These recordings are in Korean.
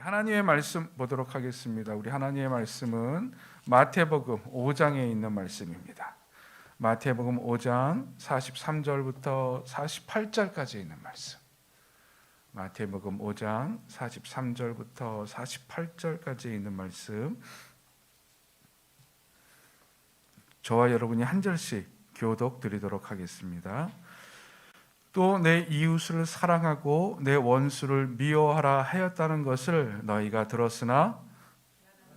하나님의 말씀 보도록 하겠습니다. 우리 하나님의 말씀은 마태복음 5장에 있는 말씀입니다. 마태복음 5장 43절부터 48절까지 있는 말씀. 마태복음 5장 43절부터 48절까지 있는 말씀. 저와 여러분이 한 절씩 교독 드리도록 하겠습니다. 또 내 이웃을 사랑하고 내 원수를 미워하라 하였다는 것을 너희가 들었으나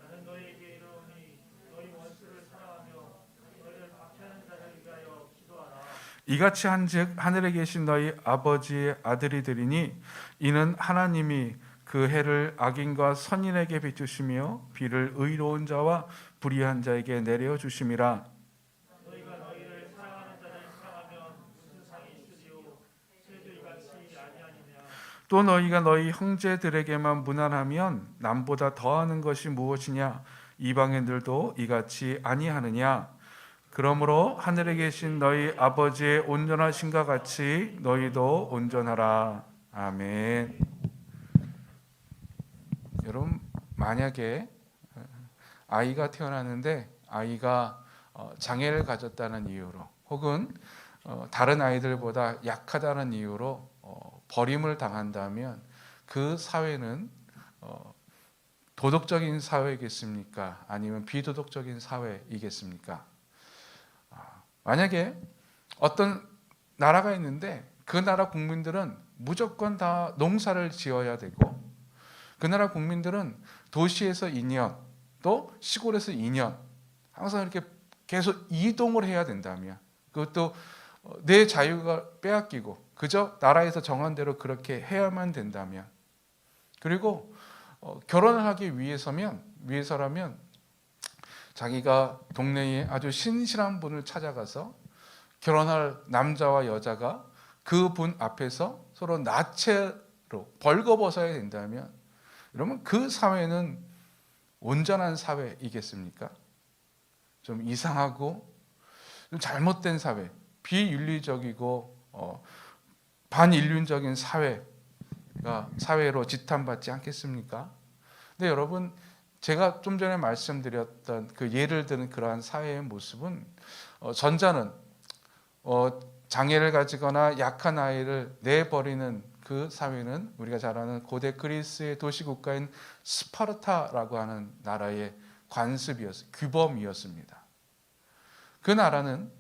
나는 너희에게 이르노니 너희 원수를 사랑하며 너희를 박해하는 자를 위하여 기도하라. 이같이 한즉 하늘에 계신 너희 아버지의 아들이 되리니 이는 하나님이 그 해를 악인과 선인에게 비추시며 비를 의로운 자와 불의한 자에게 내려 주심이라. 너희가 너희를 사랑하는 자를 사랑하면 무슨 상이 있으리요? 새도 이같이 아니하느냐? 또 너희가 너희 형제들에게만 무난하면 남보다 더하는 것이 무엇이냐? 이방인들도 이같이 아니하느냐? 그러므로 하늘에 계신 너희 아버지의 온전하심과 같이 너희도 온전하라. 아멘. 여러분, 만약에 아이가 태어났는데 아이가 장애를 가졌다는 이유로 혹은 다른 아이들보다 약하다는 이유로 버림을 당한다면 그 사회는 도덕적인 사회이겠습니까? 아니면 비도덕적인 사회이겠습니까? 만약에 어떤 나라가 있는데 그 나라 국민들은 무조건 다 농사를 지어야 되고 그 나라 국민들은 도시에서 2년 또 시골에서 2년 항상 이렇게 계속 이동을 해야 된다면, 그것도 내 자유가 빼앗기고 그저 나라에서 정한 대로 그렇게 해야만 된다면, 그리고 결혼을 하기 위해서라면 자기가 동네에 아주 신실한 분을 찾아가서 결혼할 남자와 여자가 그분 앞에서 서로 나체로 벌거벗어야 된다면, 그러면 그 사회는 온전한 사회이겠습니까? 좀 이상하고 좀 잘못된 사회, 비윤리적이고 반인륜적인 사회로 지탄받지 않겠습니까? 근데 여러분, 제가 좀 전에 말씀드렸던 그 예를 드는 그러한 사회의 모습은 전자는 장애를 가지거나 약한 아이를 내버리는 그 사회는 우리가 잘 아는 고대 그리스의 도시국가인 스파르타라고 하는 나라의 규범이었습니다. 그 나라는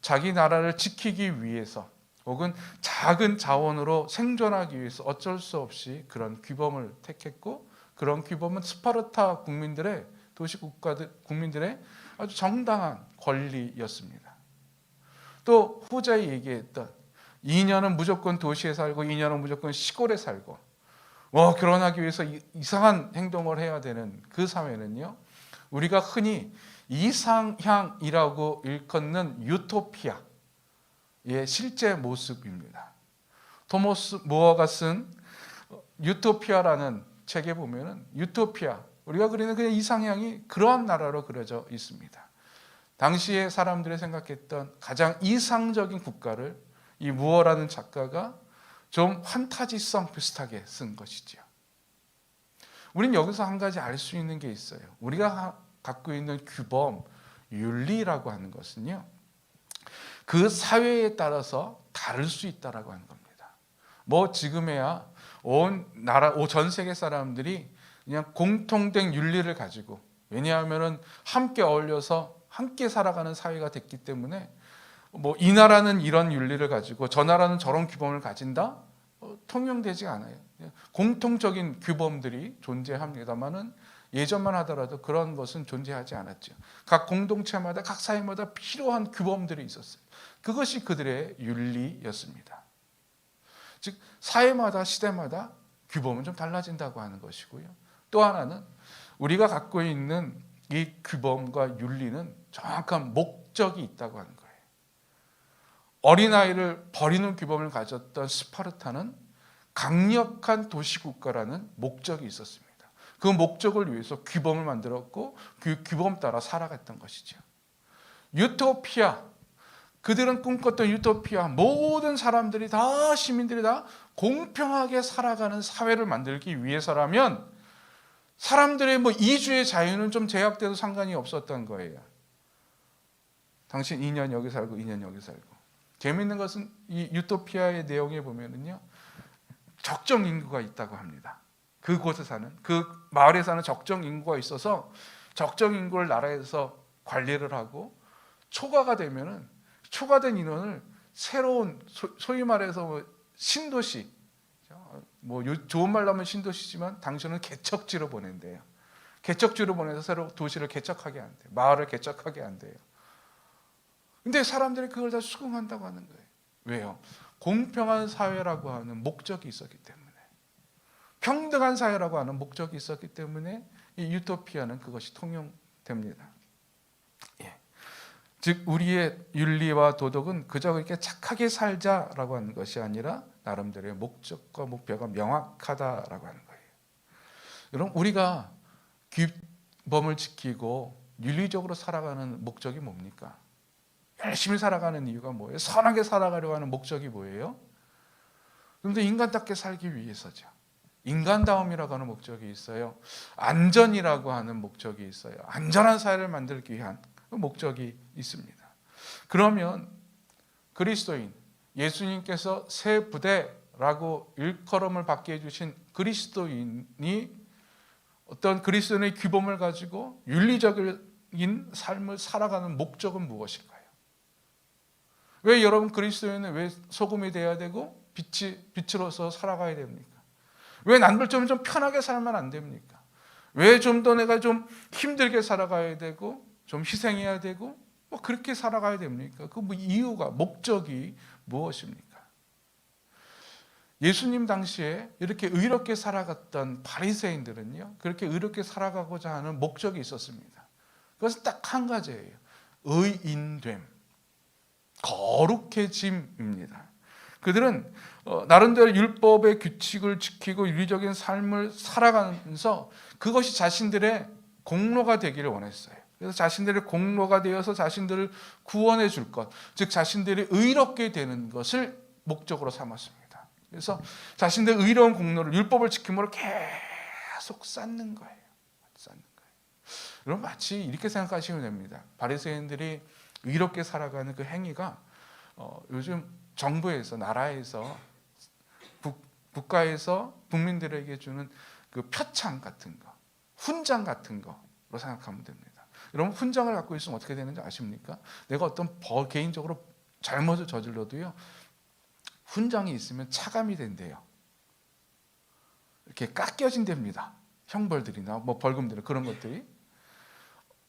자기 나라를 지키기 위해서 혹은 작은 자원으로 생존하기 위해서 어쩔 수 없이 그런 규범을 택했고, 그런 규범은 스파르타 국민들의 도시국가들 국민들의 아주 정당한 권리였습니다. 또 후자에 얘기했던 2년은 무조건 도시에 살고 2년은 무조건 시골에 살고 결혼하기 위해서 이상한 행동을 해야 되는 그 사회는요, 우리가 흔히 이상향이라고 일컫는 유토피아의 실제 모습입니다. 토머스 무어가 쓴 유토피아라는 책에 보면은 유토피아, 우리가 그리는 그냥 이상향이 그러한 나라로 그려져 있습니다. 당시에 사람들이 생각했던 가장 이상적인 국가를 이 무어라는 작가가 좀 판타지성 비슷하게 쓴 것이죠. 우린 여기서 한 가지 알 수 있는 게 있어요. 우리가 갖고 있는 규범, 윤리라고 하는 것은요, 그 사회에 따라서 다를 수 있다라고 하는 겁니다. 지금에야 전 세계 사람들이 그냥 공통된 윤리를 가지고, 왜냐하면 함께 어울려서 함께 살아가는 사회가 됐기 때문에 이 나라는 이런 윤리를 가지고 저 나라는 저런 규범을 가진다? 통용되지 않아요. 공통적인 규범들이 존재합니다만은 예전만 하더라도 그런 것은 존재하지 않았죠. 각 공동체마다 각 사회마다 필요한 규범들이 있었어요. 그것이 그들의 윤리였습니다. 즉 사회마다 시대마다 규범은 좀 달라진다고 하는 것이고요. 또 하나는 우리가 갖고 있는 이 규범과 윤리는 정확한 목적이 있다고 하는 거예요. 어린아이를 버리는 규범을 가졌던 스파르타는 강력한 도시국가라는 목적이 있었습니다. 그 목적을 위해서 규범을 만들었고 그 규범 따라 살아갔던 것이죠. 유토피아, 그들은 꿈꿨던 유토피아, 모든 사람들이 다, 시민들이 다 공평하게 살아가는 사회를 만들기 위해서라면 사람들의 뭐 이주의 자유는 좀 제약돼도 상관이 없었던 거예요. 당신 2년 여기 살고 2년 여기 살고. 재미있는 것은 이 유토피아의 내용에 보면은요, 적정 인구가 있다고 합니다. 그곳에 사는, 그 마을에 사는 적정 인구가 있어서 적정 인구를 나라에서 관리를 하고 초과가 되면은 초과된 인원을 새로운 소위 말해서 뭐 신도시, 뭐 좋은 말로 하면 신도시지만 당신은 개척지로 보낸대요. 개척지로 보내서 새로 도시를 개척하게 한대요. 마을을 개척하게 한대요. 근데 사람들이 그걸 다 수긍한다고 하는 거예요. 왜요? 공평한 사회라고 하는 목적이 있었기 때문에, 평등한 사회라고 하는 목적이 있었기 때문에 이 유토피아는 그것이 통용됩니다. 예. 즉 우리의 윤리와 도덕은 그저 그렇게 착하게 살자라고 하는 것이 아니라 나름대로의 목적과 목표가 명확하다라고 하는 거예요. 여러분, 우리가 규범을 지키고 윤리적으로 살아가는 목적이 뭡니까? 열심히 살아가는 이유가 뭐예요? 선하게 살아가려고 하는 목적이 뭐예요? 그런데 인간답게 살기 위해서죠. 인간다움이라고 하는 목적이 있어요. 안전이라고 하는 목적이 있어요. 안전한 사회를 만들기 위한 목적이 있습니다. 그러면 그리스도인, 예수님께서 새 부대라고 일컬음을 받게 해주신 그리스도인이 어떤 그리스도인의 규범을 가지고 윤리적인 삶을 살아가는 목적은 무엇일까요? 왜 여러분 그리스도인은 왜 소금이 돼야 되고 빛으로서 살아가야 됩니까? 왜 남들처럼 좀 편하게 살면 안 됩니까? 왜 좀 더 내가 좀 힘들게 살아가야 되고 좀 희생해야 되고 뭐 그렇게 살아가야 됩니까? 그 뭐 이유가, 목적이 무엇입니까? 예수님 당시에 이렇게 의롭게 살아갔던 바리새인들은요, 그렇게 의롭게 살아가고자 하는 목적이 있었습니다. 그것은 딱 한 가지예요. 의인됨, 거룩해짐입니다. 그들은 나름대로 율법의 규칙을 지키고 윤리적인 삶을 살아가면서 그것이 자신들의 공로가 되기를 원했어요. 그래서 자신들의 공로가 되어서 자신들을 구원해 줄 것, 즉 자신들이 의롭게 되는 것을 목적으로 삼았습니다. 그래서 자신들의 의로운 공로를 율법을 지킴으로 계속 쌓는 거예요. 여러분, 마치 이렇게 생각하시면 됩니다. 바리새인들이 의롭게 살아가는 그 행위가 요즘 정부에서, 나라에서, 국가에서 국민들에게 주는 그 표창 같은 거, 훈장 같은 거로 생각하면 됩니다. 여러분, 훈장을 갖고 있으면 어떻게 되는지 아십니까? 내가 어떤 개인적으로 잘못을 저질러도요, 훈장이 있으면 차감이 된대요. 이렇게 깎여진답니다. 형벌들이나 뭐 벌금들, 그런 것들이.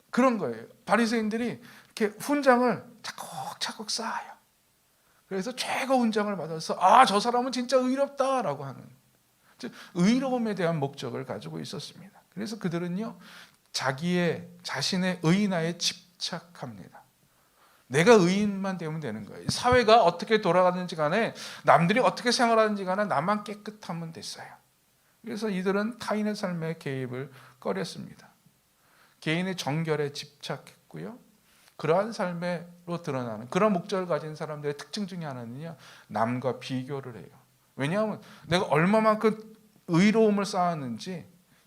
그런 거예요. 바리새인들이 이렇게 훈장을 차곡차곡 쌓아요. 그래서 최고 훈장을 받아서 저 사람은 진짜 의롭다라고 하는, 즉 의로움에 대한 목적을 가지고 있었습니다. 그래서 그들은요, 자신의 의인화에 집착합니다. 내가 의인만 되면 되는 거예요. 사회가 어떻게 돌아가는지 간에, 남들이 어떻게 생활하는지 간에 나만 깨끗하면 됐어요. 그래서 이들은 타인의 삶에 개입을 꺼렸습니다. 개인의 정결에 집착했고요, 그러한 삶으로 드러나는 그런 목적을 가진 사람들의 특징 중에 하나는요, 남과 비교를 해요. 왜냐하면 내가 얼마만큼 의로움을 쌓았는지,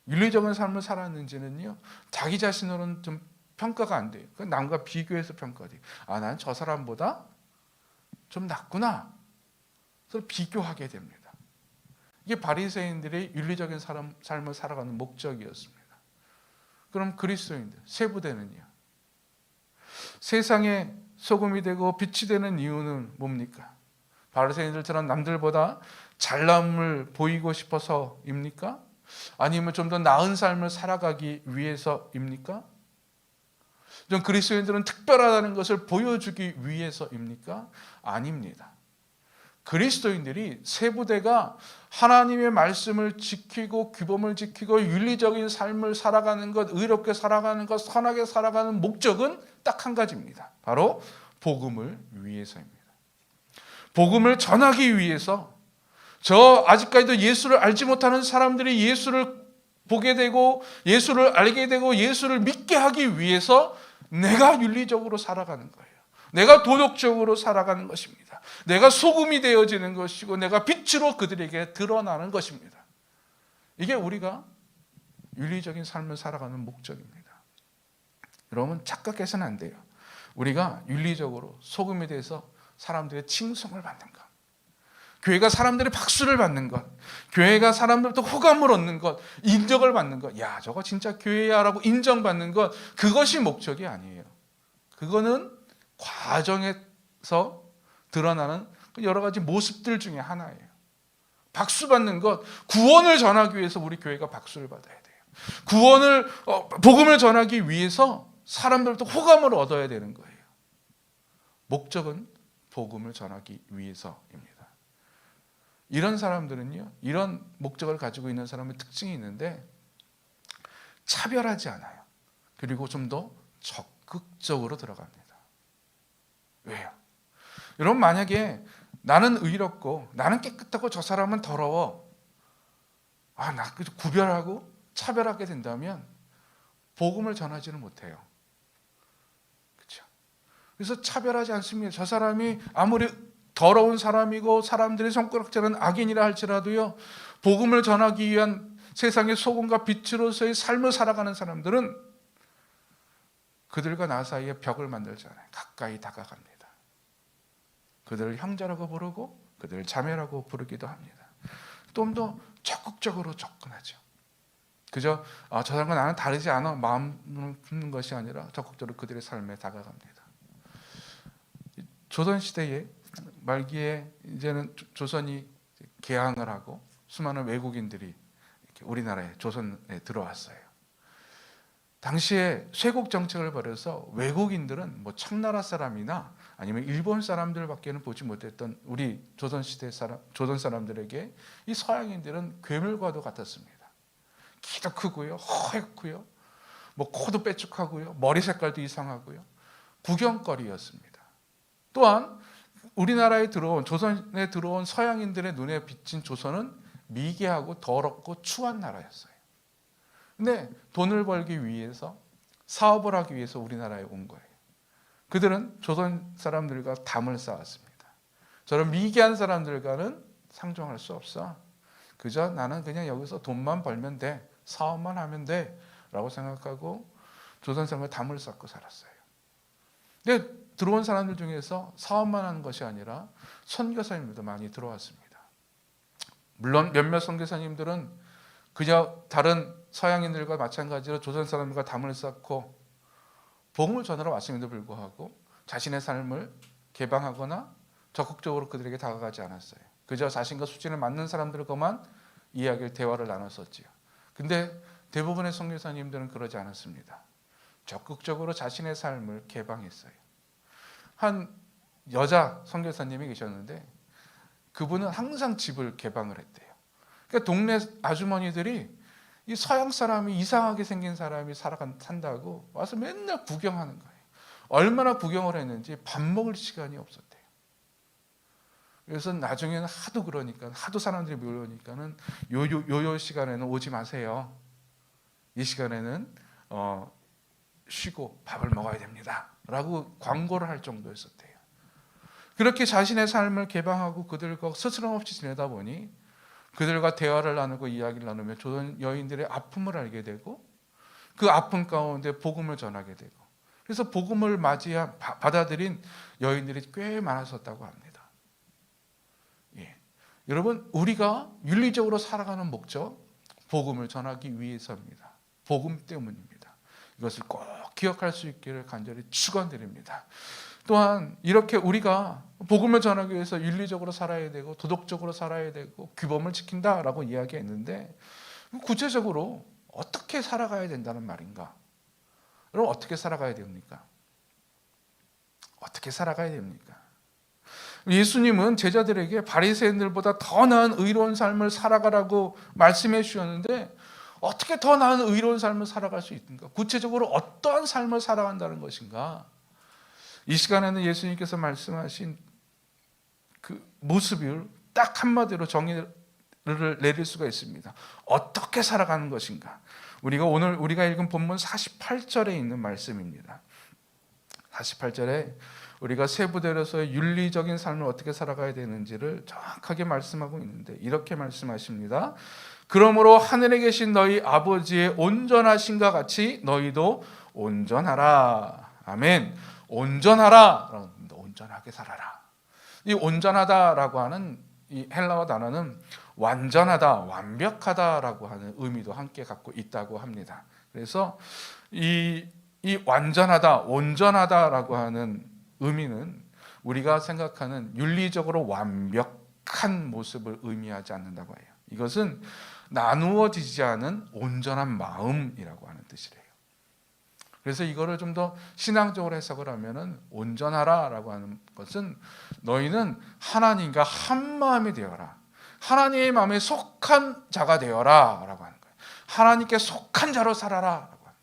윤리적인 삶을 살았는지는요, 자기 자신으로는 좀 평가가 안 돼요. 남과 비교해서 평가돼요. 난 저 사람보다 좀 낫구나. 그래서 비교하게 됩니다. 이게 바리새인들의 윤리적인 삶을 살아가는 목적이었습니다. 그럼 그리스도인들, 새 부대는요, 세상에 소금이 되고 빛이 되는 이유는 뭡니까? 바리새인들처럼 남들보다 잘남을 보이고 싶어서입니까? 아니면 좀 더 나은 삶을 살아가기 위해서입니까? 좀 그리스도인들은 특별하다는 것을 보여주기 위해서입니까? 아닙니다. 그리스도인들이 새 부대가 하나님의 말씀을 지키고 규범을 지키고 윤리적인 삶을 살아가는 것, 의롭게 살아가는 것, 선하게 살아가는 목적은 딱 한 가지입니다. 바로 복음을 위해서입니다. 복음을 전하기 위해서, 아직까지도 예수를 알지 못하는 사람들이 예수를 보게 되고 예수를 알게 되고 예수를 믿게 하기 위해서 내가 윤리적으로 살아가는 거예요. 내가 도덕적으로 살아가는 것입니다. 내가 소금이 되어지는 것이고 내가 빛으로 그들에게 드러나는 것입니다. 이게 우리가 윤리적인 삶을 살아가는 목적입니다. 여러분 착각해서는 안 돼요. 우리가 윤리적으로 소금에 대해서 사람들의 칭송을 받는 것, 교회가 사람들의 박수를 받는 것, 교회가 사람들부터 호감을 얻는 것, 인정을 받는 것, 야 저거 진짜 교회야 라고 인정받는 것, 그것이 목적이 아니에요. 그거는 과정에서 드러나는 여러 가지 모습들 중에 하나예요. 박수 받는 것, 구원을 전하기 위해서 우리 교회가 박수를 받아야 돼요. 복음을 전하기 위해서 사람들부터 호감을 얻어야 되는 거예요. 목적은 복음을 전하기 위해서입니다. 이런 사람들은요, 이런 목적을 가지고 있는 사람의 특징이 있는데 차별하지 않아요. 그리고 좀 더 적극적으로 들어갑니다. 왜요? 여러분 만약에 나는 의롭고 나는 깨끗하고 저 사람은 더러워, 나 구별하고 차별하게 된다면 복음을 전하지는 못해요. 그렇죠? 그래서 차별하지 않습니다. 저 사람이 아무리 더러운 사람이고 사람들의 손가락질하는 악인이라 할지라도요, 복음을 전하기 위한 세상의 소금과 빛으로서의 삶을 살아가는 사람들은 그들과 나 사이에 벽을 만들지 않아요. 가까이 다가갑니다. 그들을 형제라고 부르고 그들을 자매라고 부르기도 합니다. 좀 더 적극적으로 접근하죠. 그저 저 사람과 나는 다르지 않아 마음을 품는 것이 아니라 적극적으로 그들의 삶에 다가갑니다. 조선시대의 말기에 이제는 조선이 개항을 하고 수많은 외국인들이 우리나라에 조선에 들어왔어요. 당시에 쇄국 정책을 벌여서 외국인들은 뭐 청나라 사람이나 아니면 일본 사람들밖에는 보지 못했던 우리 조선시대 조선 사람들에게 이 서양인들은 괴물과도 같았습니다. 키도 크고요, 허옇고요, 뭐 코도 빼쭉하고요, 머리 색깔도 이상하고요, 구경거리였습니다. 또한 우리나라에 들어온 조선에 들어온 서양인들의 눈에 비친 조선은 미개하고 더럽고 추한 나라였어요. 근데 돈을 벌기 위해서, 사업을 하기 위해서 우리나라에 온 거예요. 그들은 조선 사람들과 담을 쌓았습니다. 저런 미개한 사람들과는 상종할 수 없어. 그저 나는 그냥 여기서 돈만 벌면 돼, 사업만 하면 돼 라고 생각하고 조선 사람과 담을 쌓고 살았어요. 근데 들어온 사람들 중에서 사업만 하는 것이 아니라 선교사님들도 많이 들어왔습니다. 물론 몇몇 선교사님들은 그저 다른 서양인들과 마찬가지로 조선 사람들과 담을 쌓고 복음을 전하러 왔음에도 불구하고 자신의 삶을 개방하거나 적극적으로 그들에게 다가가지 않았어요. 그저 자신과 수준에 맞는 사람들과만 이야기를, 대화를 나눴었지요. 근데 대부분의 선교사님들은 그러지 않았습니다. 적극적으로 자신의 삶을 개방했어요. 한 여자 선교사님이 계셨는데 그분은 항상 집을 개방을 했대요. 그러니까 동네 아주머니들이 이 서양 사람이, 이상하게 생긴 사람이 산다고 와서 맨날 구경하는 거예요. 얼마나 구경을 했는지 밥 먹을 시간이 없었대요. 그래서 나중에는 하도 사람들이 몰려오니까는 요 시간에는 오지 마세요. 이 시간에는 쉬고 밥을 먹어야 됩니다 라고 광고를 할 정도였었대요. 그렇게 자신의 삶을 개방하고 그들과 스스럼 없이 지내다 보니 그들과 대화를 나누고 이야기를 나누며 조선 여인들의 아픔을 알게 되고 그 아픔 가운데 복음을 전하게 되고, 그래서 복음을 받아들인 여인들이 꽤 많았었다고 합니다. 예. 여러분, 우리가 윤리적으로 살아가는 목적, 복음을 전하기 위해서입니다. 복음 때문입니다. 이것을 꼭 기억할 수 있기를 간절히 축원드립니다. 또한 이렇게 우리가 복음을 전하기 위해서 윤리적으로 살아야 되고 도덕적으로 살아야 되고 규범을 지킨다라고 이야기했는데, 구체적으로 어떻게 살아가야 된다는 말인가? 여러분, 어떻게 살아가야 됩니까? 어떻게 살아가야 됩니까? 예수님은 제자들에게 바리새인들보다 더 나은 의로운 삶을 살아가라고 말씀해 주셨는데, 어떻게 더 나은 의로운 삶을 살아갈 수 있는가? 구체적으로 어떠한 삶을 살아간다는 것인가? 이 시간에는 예수님께서 말씀하신 그 모습을 딱 한마디로 정의를 내릴 수가 있습니다. 어떻게 살아가는 것인가? 오늘 우리가 읽은 본문 48절에 있는 말씀입니다. 48절에 우리가 세부대로서의 윤리적인 삶을 어떻게 살아가야 되는지를 정확하게 말씀하고 있는데, 이렇게 말씀하십니다. 그러므로 하늘에 계신 너희 아버지의 온전하신가 같이 너희도 온전하라. 아멘. 온전하라. 온전하게 살아라. 이 온전하다라고 하는 이 헬라어 단어는 완전하다, 완벽하다라고 하는 의미도 함께 갖고 있다고 합니다. 그래서 이 완전하다, 온전하다라고 하는 의미는 우리가 생각하는 윤리적으로 완벽한 모습을 의미하지 않는다고 해요. 이것은 나누어지지 않은 온전한 마음이라고 하는 뜻이래요. 그래서 이거를 좀 더 신앙적으로 해석을 하면은 온전하라라고 하는 것은 너희는 하나님과 한 마음이 되어라. 하나님의 마음에 속한 자가 되어라라고 하는 거예요. 하나님께 속한 자로 살아라라고 하는 거예요.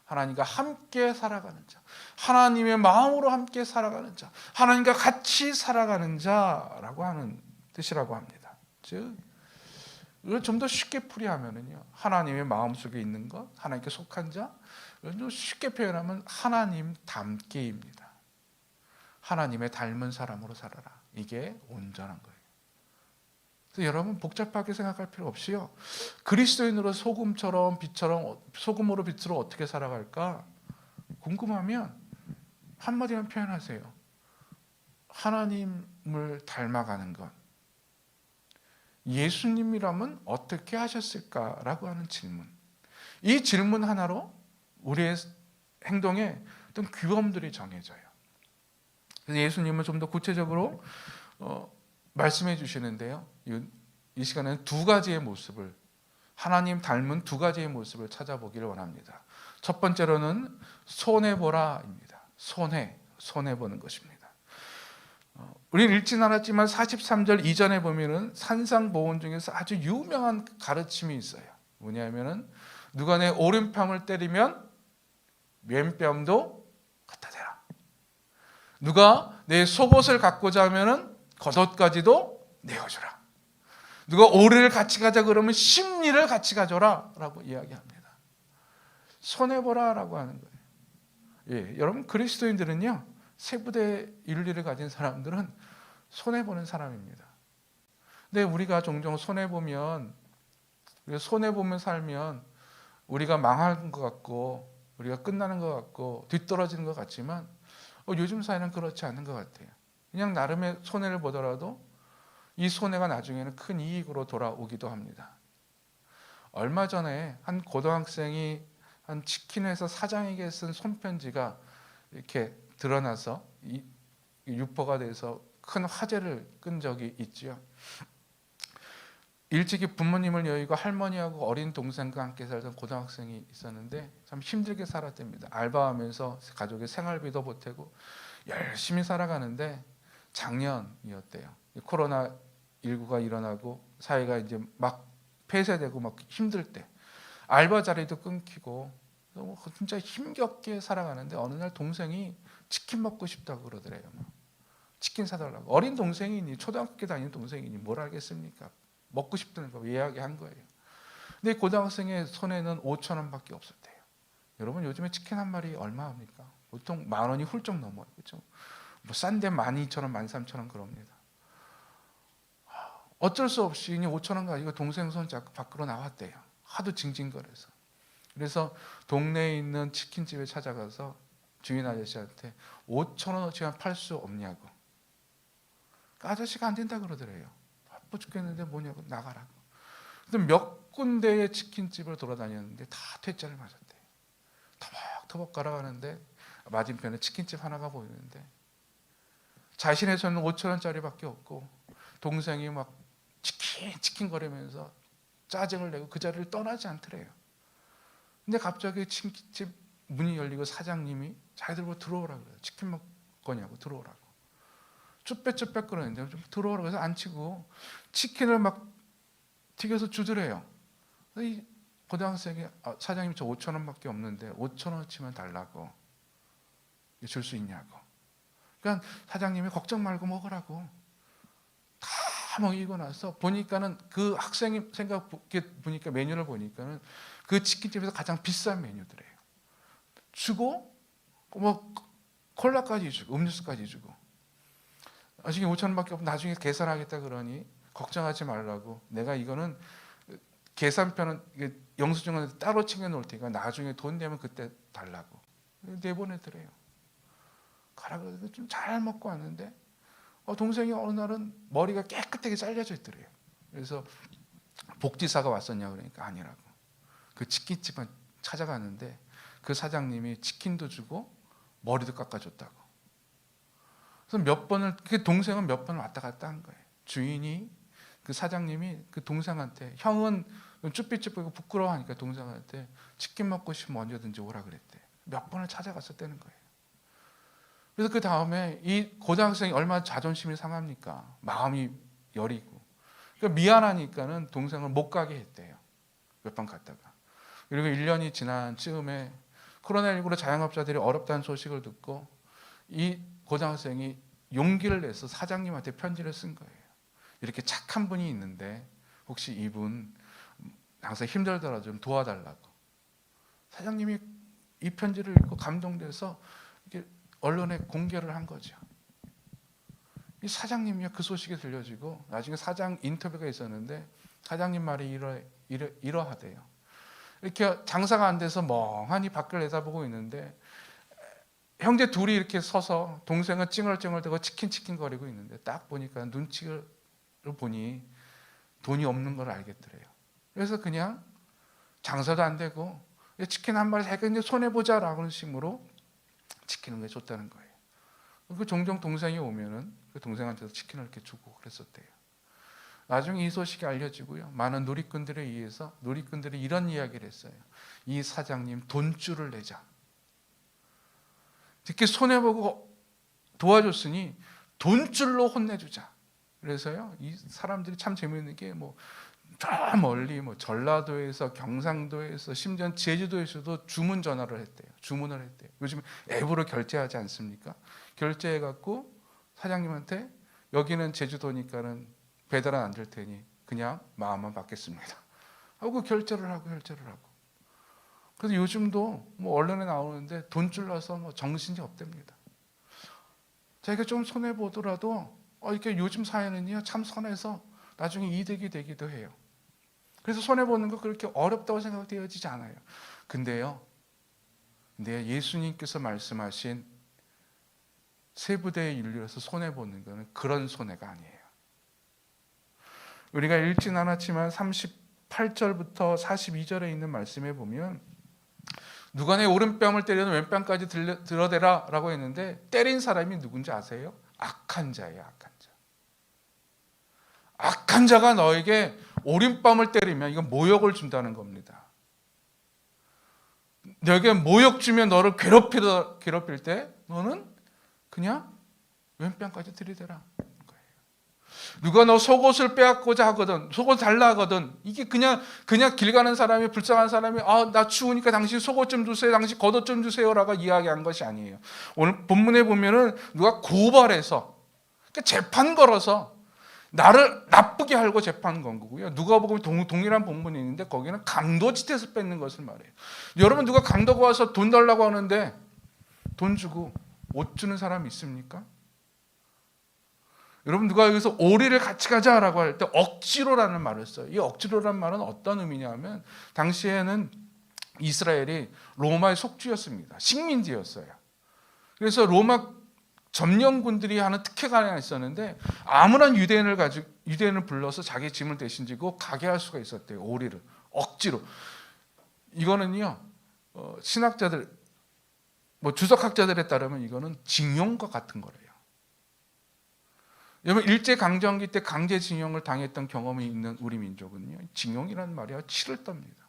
하나님과 함께 살아가는 자, 하나님의 마음으로 함께 살아가는 자, 하나님과 같이 살아가는 자라고 하는 뜻이라고 합니다. 즉, 이걸 좀 더 쉽게 풀이하면은요, 하나님의 마음 속에 있는 것, 하나님께 속한 자, 좀 쉽게 표현하면 하나님 닮기입니다. 하나님의 닮은 사람으로 살아라. 이게 온전한 거예요. 그래서 여러분 복잡하게 생각할 필요 없이요. 그리스도인으로 소금처럼 빛처럼 소금으로 빛으로 어떻게 살아갈까? 궁금하면 한마디만 표현하세요. 하나님을 닮아가는 것. 예수님이라면 어떻게 하셨을까라고 하는 질문. 이 질문 하나로 우리의 행동에 어떤 규범들이 정해져요. 그래서 예수님은 좀 더 구체적으로 말씀해 주시는데요. 이 시간에는 두 가지의 모습을, 하나님 닮은 두 가지의 모습을 찾아보기를 원합니다. 첫 번째로는 손해보라입니다. 손해보는 것입니다. 우리는 읽진 않았지만 43절 이전에 보면은 산상보훈 중에서 아주 유명한 가르침이 있어요. 뭐냐면은 누가 내 오른뺨을 때리면 왼뺨도 갖다 대라. 누가 내 속옷을 갖고자 하면은 겉옷까지도 내어주라. 누가 오리를 같이 가자 그러면 심리를 같이 가져라 라고 이야기합니다. 손해보라라고 하는 거예요. 예, 여러분 그리스도인들은요, 세부대 윤리를 가진 사람들은 손해보는 사람입니다. 근데 우리가 종종 손해보면 살면 우리가 망하는 것 같고 우리가 끝나는 것 같고 뒤떨어지는 것 같지만 요즘 사회는 그렇지 않은 것 같아요. 그냥 나름의 손해를 보더라도 이 손해가 나중에는 큰 이익으로 돌아오기도 합니다. 얼마 전에 한 고등학생이 한 치킨회사 사장에게 쓴 손편지가 이렇게 드러나서 유포가 돼서 큰 화제를 끈 적이 있지요. 일찍이 부모님을 여의고 할머니하고 어린 동생과 함께 살던 고등학생이 있었는데 참 힘들게 살았답니다. 알바하면서 가족의 생활비도 보태고 열심히 살아가는데 작년이었대요. 코로나19가 일어나고 사회가 이제 막 폐쇄되고 막 힘들 때 알바 자리도 끊기고 진짜 힘겹게 살아가는데 어느 날 동생이 치킨 먹고 싶다고 그러더래요. 치킨 사달라고. 어린 동생이니 초등학교 다니는 동생이니 뭘 알겠습니까? 먹고 싶다는 거 이야기한 거예요. 근데 고등학생의 손에는 5,000원밖에 없었대요. 여러분 요즘에 치킨 한 마리 얼마 합니까? 보통 10,000원이 훌쩍 넘어요. 그렇죠? 뭐 싼데 12,000원, 13,000원 그럽니다. 어쩔 수 없이 5,000원 가지고 동생 손 잡고 밖으로 나왔대요. 하도 징징거려서. 그래서 동네에 있는 치킨집에 찾아가서 주인 아저씨한테 5,000원어치만 팔 수 없냐고. 그 아저씨가 안 된다 그러더래요. 바빠 죽겠는데 뭐냐고, 나가라고. 근데 몇 군데의 치킨집을 돌아다녔는데 다 퇴짜를 맞았대요. 터벅터벅 걸어가는데 맞은편에 치킨집 하나가 보이는데 자신의 손은 5,000원짜리밖에 없고 동생이 막 치킨 거리면서 짜증을 내고 그 자리를 떠나지 않더래요. 근데 갑자기 치킨집 문이 열리고 사장님이 자기들 뭐 들어오라 그래요. 치킨 먹 거냐고 들어오라고. 쭈뼛쭈뼛 그러는데 좀 들어오라고 해서 앉히고 치킨을 막 튀겨서 주더래요. 이 고등학생이 사장님 저 5,000원밖에 없는데 5,000원어치만 달라고. 줄 수 있냐고. 그러니까 사장님이 걱정 말고 먹으라고. 다 먹이고 나서 보니까는 그 학생이 보니까 메뉴를 보니까는 그 치킨집에서 가장 비싼 메뉴들이에요. 주고 뭐 콜라까지 주고 음료수까지 주고. 나중에 5,000원밖에 없고 나중에 계산하겠다 그러니 걱정하지 말라고. 내가 이거는 계산표는 영수증을 따로 챙겨 놓을 테니까 나중에 돈 내면 그때 달라고 내보내더래요. 가라 그래서 좀 잘 먹고 왔는데 동생이 어느 날은 머리가 깨끗하게 잘려져 있더래요. 그래서 복지사가 왔었냐 그러니까 아니라고. 그 치킨집만 찾아갔는데 그 사장님이 치킨도 주고 머리도 깎아줬다고. 그래서 몇 번을 그 동생은 몇 번을 왔다 갔다 한 거예요. 주인이 그 사장님이 그 동생한테 형은 쭈삐쭈삐고 부끄러워하니까 동생한테 치킨 먹고 싶으면 언제든지 오라 그랬대. 몇 번을 찾아갔었다는 거예요. 그래서 그 다음에 이 고등학생이 얼마나 자존심이 상합니까? 마음이 여리고. 그러니까 미안하니까는 동생을 못 가게 했대요. 몇 번 갔다가. 그리고 1년이 지난 즈음에 코로나19로 자영업자들이 어렵다는 소식을 듣고 이 고등학생이 용기를 내서 사장님한테 편지를 쓴 거예요. 이렇게 착한 분이 있는데 혹시 이분 항상 힘들더라도 좀 도와달라고. 사장님이 이 편지를 읽고 감동돼서 이렇게 언론에 공개를 한 거죠. 이 사장님이 그 소식이 들려지고 나중에 사장 인터뷰가 있었는데 사장님 말이 이러하대요. 이렇게 장사가 안 돼서 멍하니 밖을 내다보고 있는데 형제 둘이 이렇게 서서 동생은 찡얼찡얼대고 치킨 거리고 있는데 딱 보니까 눈치를 보니 돈이 없는 걸 알겠더래요. 그래서 그냥 장사도 안 되고 치킨 한 마리 사니까 이제 손해보자라고 하는 식으로 치킨을 줬다는 거예요. 그 종종 동생이 오면은 그 동생한테도 치킨을 이렇게 주고 그랬었대요. 나중에 이 소식이 알려지고요. 많은 누리꾼들에 의해서 누리꾼들이 이런 이야기를 했어요. 이 사장님 돈줄을 내자. 이렇게 손해보고 도와줬으니 돈줄로 혼내주자. 그래서요, 이 사람들이 참 재미있는 게 저 멀리 전라도에서 경상도에서 심지어 제주도에서도 주문 전화를 했대요. 주문을 했대요. 요즘 앱으로 결제하지 않습니까? 결제해갖고 사장님한테 여기는 제주도니까는 배달은 안 될 테니 그냥 마음만 받겠습니다. 하고 결제를 하고. 그래서 요즘도 언론에 나오는데 돈줄 나서 정신이 없답니다. 자기가 좀 손해 보더라도 이렇게 요즘 사회는요 참 선해서 나중에 이득이 되기도 해요. 그래서 손해 보는 거 그렇게 어렵다고 생각되어지지 않아요. 근데 예수님께서 말씀하신 세부대의 인류에서 손해 보는 거는 그런 손해가 아니에요. 우리가 읽진 않았지만 38절부터 42절에 있는 말씀에 보면 누가 내 오른뺨을 때려도 왼뺨까지 들어대라 라고 했는데 때린 사람이 누군지 아세요? 악한 자예요. 악한 자. 악한 자가 너에게 오른뺨을 때리면 이건 모욕을 준다는 겁니다. 너에게 모욕 주면 너를 괴롭힐 때 너는 그냥 왼뺨까지 들이대라. 누가 너 속옷을 빼앗고자 하거든, 속옷 달라 하거든, 이게 그냥 길 가는 사람이, 불쌍한 사람이 나 추우니까 당신 속옷 좀 주세요, 당신 겉옷 좀 주세요라고 이야기한 것이 아니에요. 오늘 본문에 보면은 누가 고발해서 재판 걸어서 나를 나쁘게 하려고 재판 건 거고요. 누가 보면 동일한 본문이 있는데 거기는 강도짓에서 뺏는 것을 말해요. 여러분 누가 강도가 와서 돈 달라고 하는데 돈 주고 옷 주는 사람 있습니까? 여러분 누가 여기서 오리를 같이 가자라고 할 때 억지로라는 말을 써요. 이 억지로라는 말은 어떤 의미냐면 당시에는 이스라엘이 로마의 속주였습니다. 식민지였어요. 그래서 로마 점령군들이 하는 특혜가 하나 있었는데 아무런 유대인을 불러서 자기 짐을 대신 지고 가게 할 수가 있었대요. 오리를 억지로. 이거는요 신학자들 주석학자들에 따르면 이거는 징용과 같은 거래요. 여러분 일제강점기 때 강제징용을 당했던 경험이 있는 우리 민족은요 징용이라는 말이야 치를 떱니다.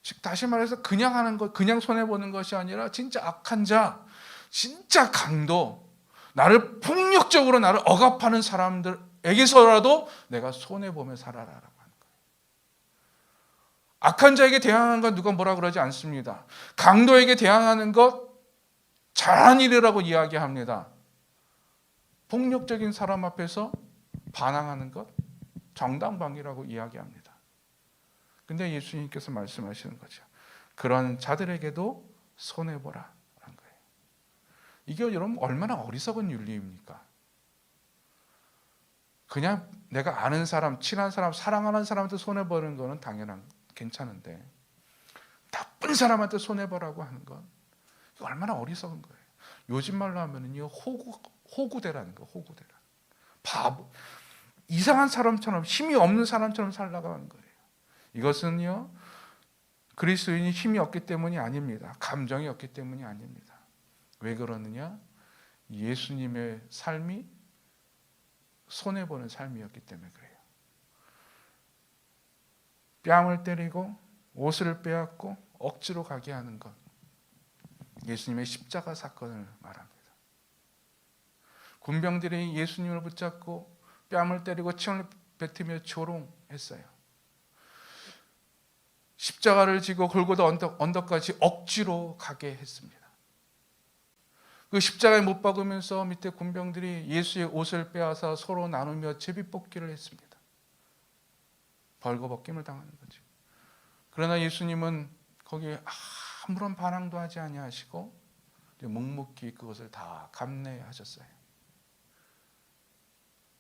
즉 다시 말해서 그냥 하는 것, 그냥 손해보는 것이 아니라 진짜 악한 자, 진짜 강도, 나를 폭력적으로 나를 억압하는 사람들에게서라도 내가 손해보며 살아라라고 하는 거예요. 악한 자에게 대항하는 건 누가 뭐라 그러지 않습니다. 강도에게 대항하는 것 잘한 일이라고 이야기합니다. 폭력적인 사람 앞에서 반항하는 것 정당방위라고 이야기합니다. 근데 예수님께서 말씀하시는 거죠. 그런 자들에게도 손해보라 라는 거예요. 이게 여러분 얼마나 어리석은 윤리입니까? 그냥 내가 아는 사람, 친한 사람, 사랑하는 사람한테 손해보는 거는 괜찮은데 나쁜 사람한테 손해보라고 하는 건 이거 얼마나 어리석은 거예요. 요즘 말로 하면은요, 호구대라는 거, 호구대라. 바보, 이상한 사람처럼, 힘이 없는 사람처럼 살라고 하는 거예요. 이것은요, 그리스도인이 힘이 없기 때문이 아닙니다. 감정이 없기 때문이 아닙니다. 왜 그러느냐? 예수님의 삶이 손해보는 삶이었기 때문에 그래요. 뺨을 때리고 옷을 빼앗고 억지로 가게 하는 것, 예수님의 십자가 사건을 말합니다. 군병들이 예수님을 붙잡고 뺨을 때리고 침을 뱉으며 조롱했어요. 십자가를 지고 골고다 언덕까지 억지로 가게 했습니다. 그 십자가에 못 박으면서 밑에 군병들이 예수의 옷을 빼앗아 서로 나누며 제비뽑기를 했습니다. 벌거벗김을 당하는 거죠. 그러나 예수님은 거기에 아무런 반항도 하지 아니하시고 묵묵히 그것을 다 감내하셨어요.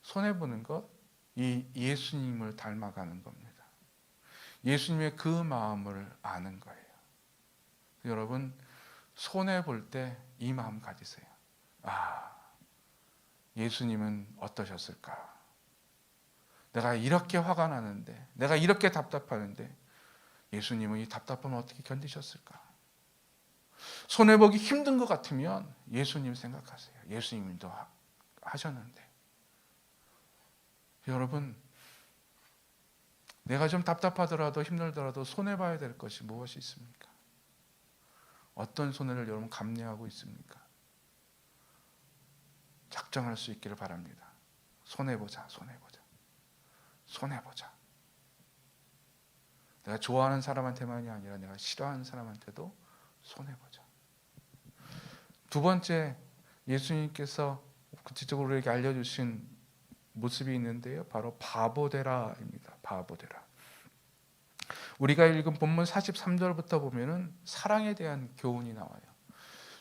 손해보는 것, 이 예수님을 닮아가는 겁니다. 예수님의 그 마음을 아는 거예요. 여러분, 손해볼 때 이 마음 가지세요. 예수님은 어떠셨을까? 내가 이렇게 화가 나는데, 내가 이렇게 답답하는데 예수님은 이 답답함을 어떻게 견디셨을까? 손해보기 힘든 것 같으면 예수님 생각하세요. 예수님도 하셨는데. 여러분, 내가 좀 답답하더라도 힘들더라도 손해봐야 될 것이 무엇이 있습니까? 어떤 손해를 여러분 감내하고 있습니까? 작정할 수 있기를 바랍니다. 손해보자, 손해보자, 손해보자. 내가 좋아하는 사람한테만이 아니라 내가 싫어하는 사람한테도 손해보자. 두 번째, 예수님께서 구체적으로 우리에게 알려주신 모습이 있는데요, 바로 바보되라입니다. 바보되라. 우리가 읽은 본문 43절부터 보면은 사랑에 대한 교훈이 나와요.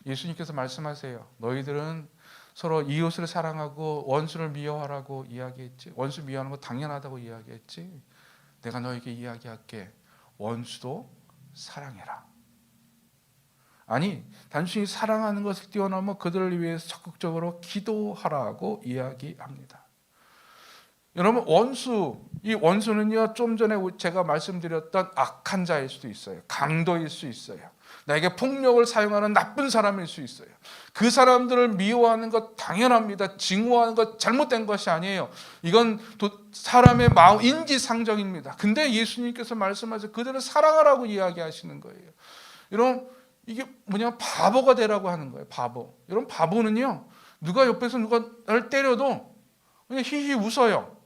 예수님께서 말씀하세요. 너희들은 서로 이웃을 사랑하고 원수를 미워하라고 이야기했지. 원수 미워하는 거 당연하다고 이야기했지. 내가 너에게 이야기할게. 원수도 사랑해라. 아니, 단순히 사랑하는 것을 뛰어넘어 그들을 위해서 적극적으로 기도하라고 이야기합니다. 여러분, 이 원수는요, 좀 전에 제가 말씀드렸던 악한 자일 수도 있어요. 강도일 수 있어요. 나에게 폭력을 사용하는 나쁜 사람일 수 있어요. 그 사람들을 미워하는 것 당연합니다. 증오하는 것 잘못된 것이 아니에요. 이건 사람의 마음, 인지상정입니다. 근데 예수님께서 말씀하셔서 그들을 사랑하라고 이야기하시는 거예요. 여러분, 이게 뭐냐? 바보가 되라고 하는 거예요. 바보. 여러분, 바보는요, 누가 옆에서 누가 나를 때려도 그냥 히히 웃어요.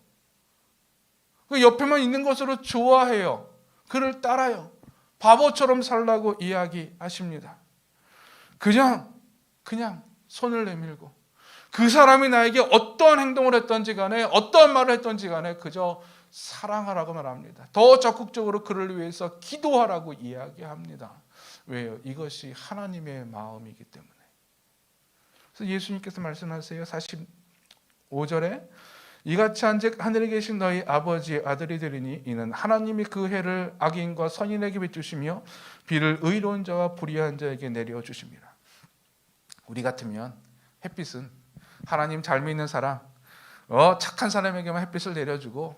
그 옆에만 있는 것으로 좋아해요. 그를 따라요. 바보처럼 살라고 이야기하십니다. 그냥 손을 내밀고 그 사람이 나에게 어떠한 행동을 했던지 간에 어떠한 말을 했던지 간에 그저 사랑하라고 말합니다. 더 적극적으로 그를 위해서 기도하라고 이야기합니다. 왜요? 이것이 하나님의 마음이기 때문에. 그래서 예수님께서 말씀하세요. 45절에 이같이 한즉 하늘에 계신 너희 아버지의 아들이 되리니 이는 하나님이 그 해를 악인과 선인에게 비추시며 비를 의로운 자와 불의한 자에게 내려주십니다. 우리 같으면 햇빛은 하나님 잘 믿는 사람, 착한 사람에게만 햇빛을 내려주고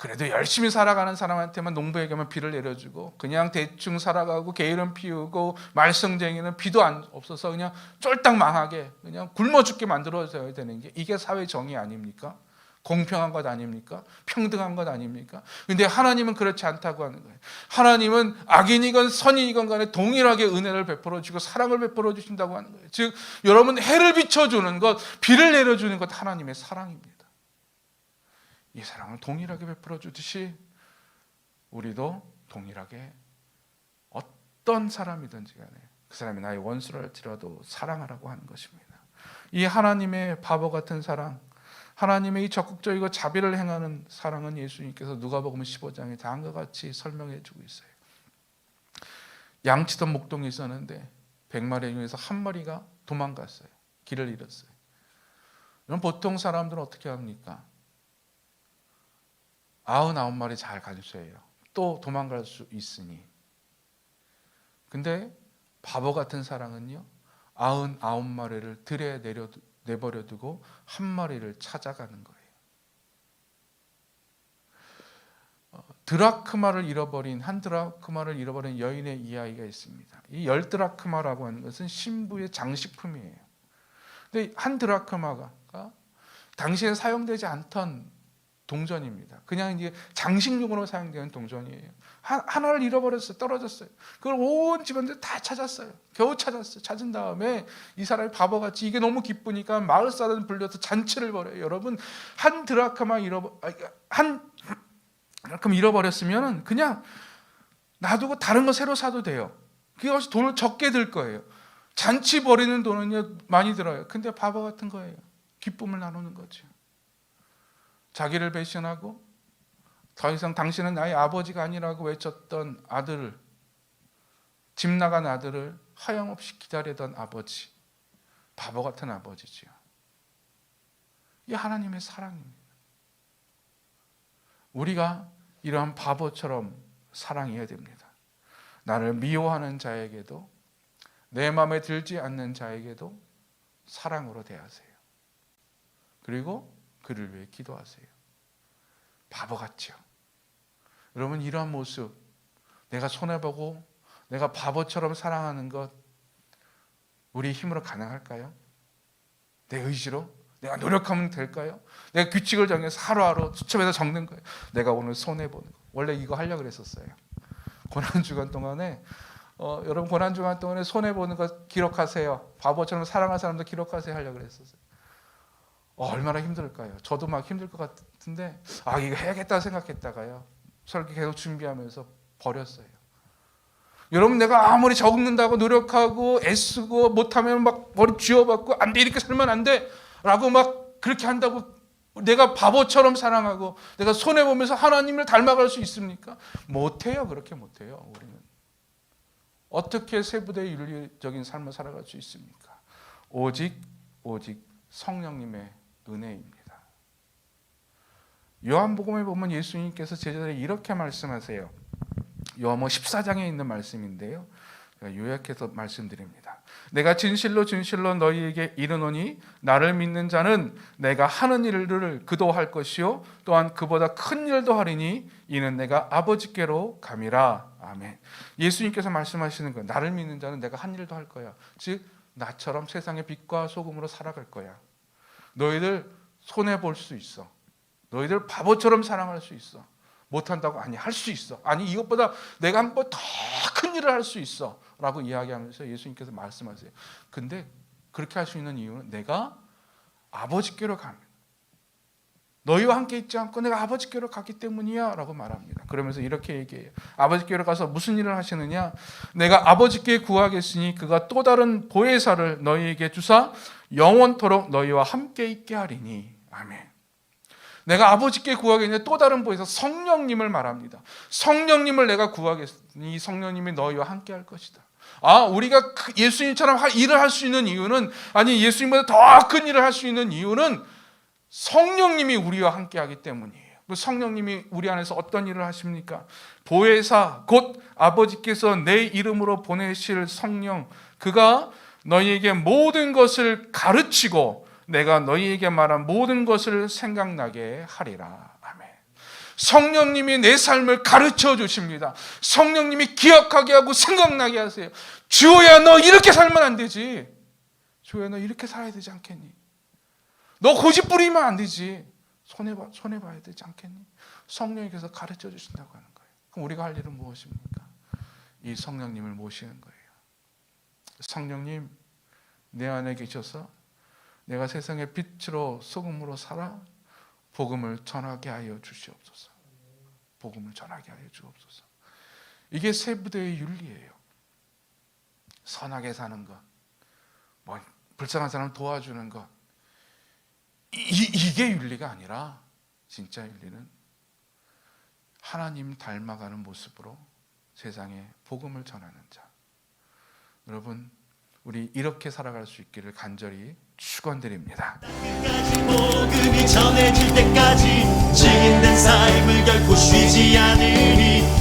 그래도 열심히 살아가는 사람한테만 농부에게만 비를 내려주고 그냥 대충 살아가고 게으름 피우고 말썽쟁이는 비도 없어서 그냥 쫄딱 망하게 그냥 굶어 죽게 만들어져야 되는 게 이게 사회 정의 아닙니까? 공평한 것 아닙니까? 평등한 것 아닙니까? 근데 하나님은 그렇지 않다고 하는 거예요. 하나님은 악인이건 선인이건 간에 동일하게 은혜를 베풀어 주고 사랑을 베풀어 주신다고 하는 거예요. 즉 여러분, 해를 비춰주는 것, 비를 내려주는 것 하나님의 사랑입니다. 이 사랑을 동일하게 베풀어 주듯이 우리도 동일하게 어떤 사람이든지 간에 그 사람이 나의 원수를 할지라도 사랑하라고 하는 것입니다. 이 하나님의 바보 같은 사랑, 하나님의 이 적극적이고 자비를 행하는 사랑은 예수님께서 누가복음 15장에 다음과 같이 설명해 주고 있어요. 양치던 목동이 있었는데 100마리 중에서 한 마리가 도망갔어요. 길을 잃었어요. 그럼 보통 사람들은 어떻게 합니까? 99마리 잘 간수해요. 또 도망갈 수 있으니. 근데 바보 같은 사랑은요, 99마리를 들에 내버려 두고 한 마리를 찾아가는 거예요. 한 드라크마를 잃어버린 여인의 이야기가 있습니다. 이 10드라크마라고 하는 것은 신부의 장식품이에요. 근데 한 드라크마가 당시에 사용되지 않던 동전입니다. 그냥 이제 장식용으로 사용되는 동전이에요. 하나를 잃어버렸어요. 떨어졌어요. 그걸 온 집안들 다 찾았어요. 겨우 찾았어요. 찾은 다음에 이 사람이 바보같이 이게 너무 기쁘니까 마을 사람 불려서 잔치를 벌여요. 여러분, 한 드라크마 잃어버렸으면 그냥 놔두고 다른 거 새로 사도 돼요. 그것이 돈을 적게 들 거예요. 잔치 벌이는 돈은 많이 들어요. 근데 바보 같은 거예요. 기쁨을 나누는 거죠. 자기를 배신하고 더 이상 당신은 나의 아버지가 아니라고 외쳤던 아들을, 집 나간 아들을 하염없이 기다리던 아버지, 바보 같은 아버지지요. 이게 하나님의 사랑입니다. 우리가 이러한 바보처럼 사랑해야 됩니다. 나를 미워하는 자에게도, 내 마음에 들지 않는 자에게도 사랑으로 대하세요. 그리고 그를 위해 기도하세요. 바보같죠. 여러분, 이러한 모습, 내가 손해보고 내가 바보처럼 사랑하는 것, 우리 힘으로 가능할까요? 내 의지로? 내가 노력하면 될까요? 내가 규칙을 정해서 하루하루 수첩에다 적는 거예요. 내가 오늘 손해보는 거. 원래 이거 하려고 그랬었어요. 고난주간 동안에 여러분, 고난주간 동안에 손해보는 거 기록하세요. 바보처럼 사랑할 사람도 기록하세요 하려고 그랬었어요. 얼마나 힘들까요? 저도 막 힘들 것 같은데 이거 해야겠다 생각했다가요, 설교 계속 준비하면서 버렸어요. 여러분, 내가 아무리 적는다고 노력하고 애쓰고 못하면 막 머리 쥐어박고 안 돼, 이렇게 살면 안 돼 라고 막 그렇게 한다고 내가 바보처럼 사랑하고 내가 손해보면서 하나님을 닮아갈 수 있습니까? 못해요. 그렇게 못해요. 우리는 어떻게 세부대의 윤리적인 삶을 살아갈 수 있습니까? 오직 성령님의 은혜입니다. 요한복음에 보면 예수님께서 제자들에게 이렇게 말씀하세요. 요한복음 14장에 있는 말씀인데요, 제가 요약해서 말씀드립니다. 내가 진실로 너희에게 이르노니 나를 믿는 자는 내가 하는 일을 그도 할 것이요 또한 그보다 큰 일도 하리니 이는 내가 아버지께로 감이라. 아멘. 예수님께서 말씀하시는 거예요. 나를 믿는 자는 내가 한 일도 할 거야. 즉 나처럼 세상의 빛과 소금으로 살아갈 거야. 너희들 손해볼 수 있어. 너희들 바보처럼 사랑할 수 있어. 못한다고? 아니, 할 수 있어. 아니, 이것보다 내가 한 번 더 큰 일을 할 수 있어 라고 이야기하면서 예수님께서 말씀하세요. 근데 그렇게 할 수 있는 이유는 내가 아버지께로 갑니다. 너희와 함께 있지 않고 내가 아버지께로 갔기 때문이야 라고 말합니다. 그러면서 이렇게 얘기해요. 아버지께로 가서 무슨 일을 하시느냐? 내가 아버지께 구하겠으니 그가 또 다른 보혜사를 너희에게 주사 영원토록 너희와 함께 있게 하리니. 아멘. 내가 아버지께 구하겠는데 또 다른 보혜사 성령님을 말합니다. 성령님을 내가 구하겠으니 성령님이 너희와 함께 할 것이다. 우리가 예수님처럼 일을 할 수 있는 이유는, 아니 예수님보다 더 큰 일을 할 수 있는 이유는 성령님이 우리와 함께 하기 때문이에요. 그 성령님이 우리 안에서 어떤 일을 하십니까? 보혜사, 곧 아버지께서 내 이름으로 보내실 성령, 그가 너희에게 모든 것을 가르치고 내가 너희에게 말한 모든 것을 생각나게 하리라. 아멘. 성령님이 내 삶을 가르쳐 주십니다. 성령님이 기억하게 하고 생각나게 하세요. 주호야, 너 이렇게 살면 안 되지. 주호야, 너 이렇게 살아야 되지 않겠니? 너 고집 부리면 안 되지. 손해봐야 되지 않겠니? 성령님께서 가르쳐 주신다고 하는 거예요. 그럼 우리가 할 일은 무엇입니까? 이 성령님을 모시는 거예요. 성령님, 내 안에 계셔서 내가 세상의 빛으로 소금으로 살아 복음을 전하게 하여 주시옵소서. 복음을 전하게 하여 주옵소서. 이게 세부대의 윤리예요. 선하게 사는 것, 불쌍한 사람 도와주는 것, 이게 윤리가 아니라 진짜 윤리는 하나님 닮아가는 모습으로 세상에 복음을 전하는 자. 여러분, 우리 이렇게 살아갈 수 있기를 간절히 축원드립니다. 끝까지 복음이 전해질 때까지 증인된 삶을 결코 쉬지 않으니